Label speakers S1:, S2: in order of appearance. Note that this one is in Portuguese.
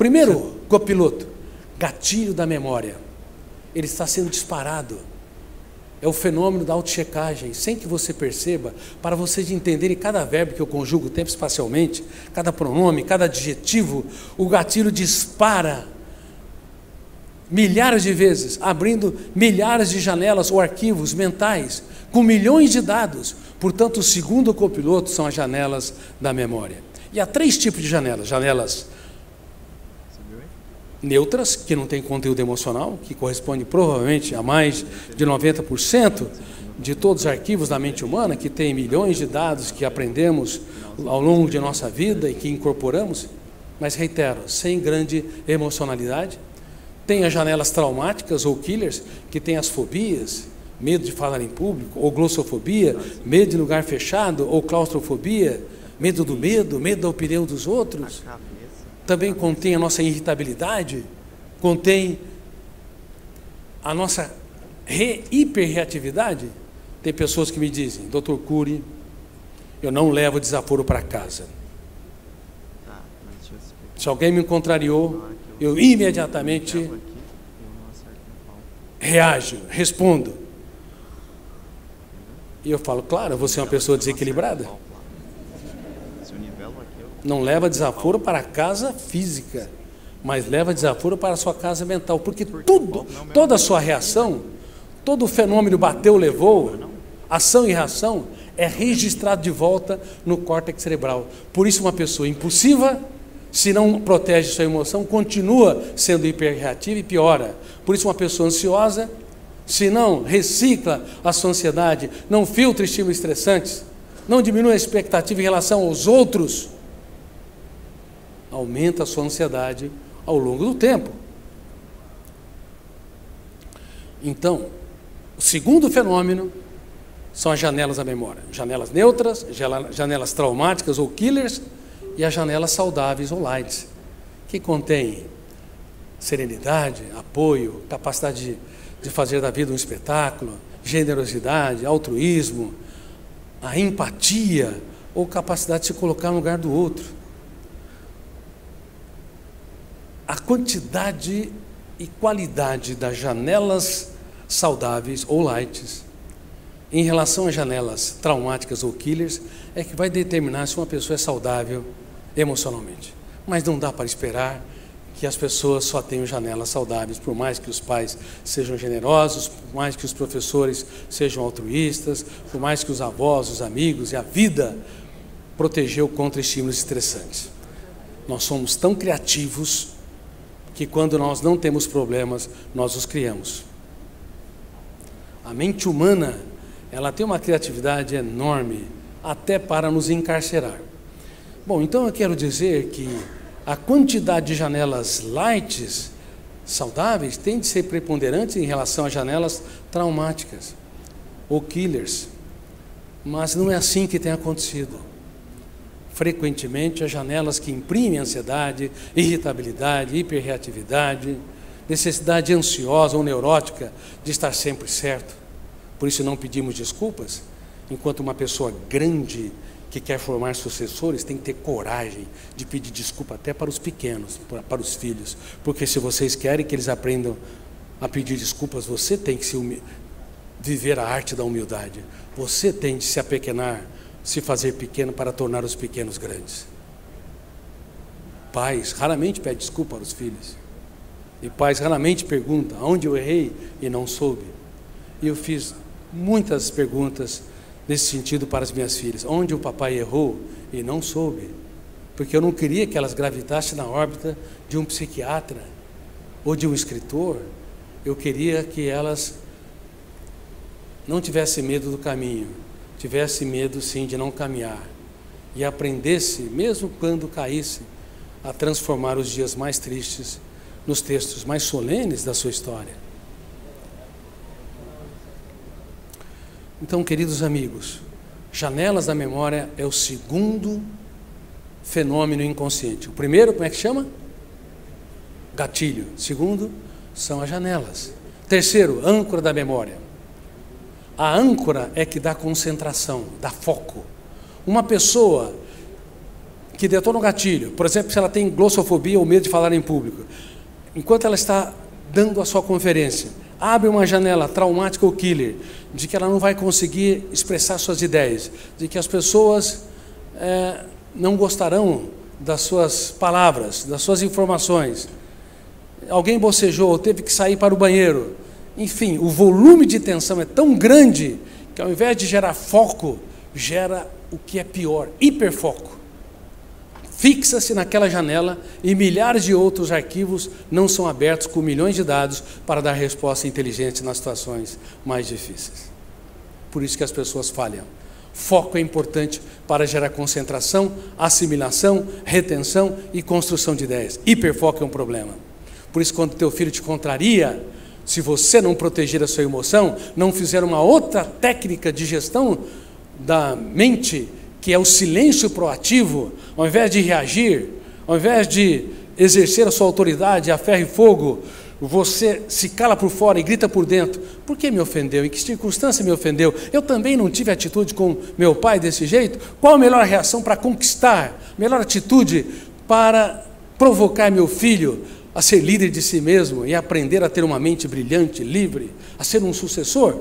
S1: Primeiro copiloto, gatilho da memória. Ele está sendo disparado. É o fenômeno da autochecagem, sem que você perceba, para vocês entenderem cada verbo que eu conjugo tempo espacialmente, cada pronome, cada adjetivo, o gatilho dispara milhares de vezes, abrindo milhares de janelas ou arquivos mentais, com milhões de dados. Portanto, o segundo copiloto são as janelas da memória. E há 3 tipos de janelas. Janelas neutras, que não têm conteúdo emocional, que corresponde provavelmente a mais de 90% de todos os arquivos da mente humana, que tem milhões de dados que aprendemos ao longo de nossa vida e que incorporamos, mas reitero, sem grande emocionalidade. Tem as janelas traumáticas ou killers, que tem as fobias, medo de falar em público, ou glossofobia, medo de lugar fechado, ou claustrofobia, medo da opinião dos outros. Também contém a nossa irritabilidade, contém a nossa hiperreatividade. Tem pessoas que me dizem: Dr. Cury, eu não levo desaforo para casa. Se alguém me contrariou, eu imediatamente reajo, respondo. E eu falo: claro, você é uma pessoa desequilibrada. Não leva desaforo para a casa física, mas leva desaforo para a sua casa mental, porque toda a sua reação, todo o fenômeno bateu, levou, ação e reação, é registrado de volta no córtex cerebral. Por isso, uma pessoa impulsiva, se não protege sua emoção, continua sendo hiperreativa e piora. Por isso, uma pessoa ansiosa, se não recicla a sua ansiedade, não filtra estímulos estressantes, não diminui a expectativa em relação aos outros, aumenta a sua ansiedade ao longo do tempo. Então, o segundo fenômeno são as janelas da memória. Janelas neutras, janelas traumáticas ou killers, e as janelas saudáveis ou lights, que contêm serenidade, apoio, capacidade de fazer da vida um espetáculo, generosidade, altruísmo, a empatia ou capacidade de se colocar no lugar do outro. A quantidade e qualidade das janelas saudáveis ou lights em relação às janelas traumáticas ou killers é que vai determinar se uma pessoa é saudável emocionalmente. Mas não dá para esperar que as pessoas só tenham janelas saudáveis, por mais que os pais sejam generosos, por mais que os professores sejam altruístas, por mais que os avós, os amigos e a vida protegeu contra estímulos estressantes. Nós somos tão criativos que quando nós não temos problemas, nós os criamos. A mente humana, ela tem uma criatividade enorme, até para nos encarcerar. Bom, então eu quero dizer que a quantidade de janelas lights, saudáveis, tem de ser preponderante em relação às janelas traumáticas ou killers. Mas não é assim que tem acontecido. Frequentemente, as janelas que imprimem ansiedade, irritabilidade, hiperreatividade, necessidade ansiosa ou neurótica de estar sempre certo. Por isso não pedimos desculpas, enquanto uma pessoa grande que quer formar sucessores tem que ter coragem de pedir desculpa até para os pequenos, para os filhos, porque se vocês querem que eles aprendam a pedir desculpas, você tem que viver a arte da humildade, você tem de se apequenar, se fazer pequeno para tornar os pequenos grandes. Pais raramente pedem desculpa para os filhos, e pais raramente perguntam aonde eu errei e não soube. E eu fiz muitas perguntas nesse sentido para as minhas filhas: onde o papai errou e não soube, porque eu não queria que elas gravitassem na órbita de um psiquiatra ou de um escritor. Eu queria que elas não tivessem medo do caminho, tivesse medo sim de não caminhar, e aprendesse, mesmo quando caísse, a transformar os dias mais tristes nos textos mais solenes da sua história. Então, queridos amigos, janelas da memória é o segundo fenômeno inconsciente. O primeiro, como é que chama? Gatilho. Segundo, são as janelas. Terceiro, âncora da memória. A âncora é que dá concentração, dá foco. Uma pessoa que detona o gatilho, por exemplo, se ela tem glossofobia ou medo de falar em público, enquanto ela está dando a sua conferência, abre uma janela traumática ou killer, de que ela não vai conseguir expressar suas ideias, de que as pessoas não gostarão das suas palavras, das suas informações, alguém bocejou, teve que sair para o banheiro, enfim, o volume de tensão é tão grande que ao invés de gerar foco, gera o que é pior, hiperfoco. Fixa-se naquela janela e milhares de outros arquivos não são abertos com milhões de dados para dar resposta inteligente nas situações mais difíceis. Por isso que as pessoas falham. Foco é importante para gerar concentração, assimilação, retenção e construção de ideias. Hiperfoco é um problema. Por isso, quando teu filho te contraria, se você não proteger a sua emoção, não fizer uma outra técnica de gestão da mente, que é o silêncio proativo, ao invés de reagir, ao invés de exercer a sua autoridade a ferro e fogo, você se cala por fora e grita por dentro. Por que me ofendeu? Em que circunstância me ofendeu? Eu também não tive atitude com meu pai desse jeito? Qual a melhor reação para conquistar? Melhor atitude para provocar meu filho a ser líder de si mesmo e aprender a ter uma mente brilhante, livre, a ser um sucessor?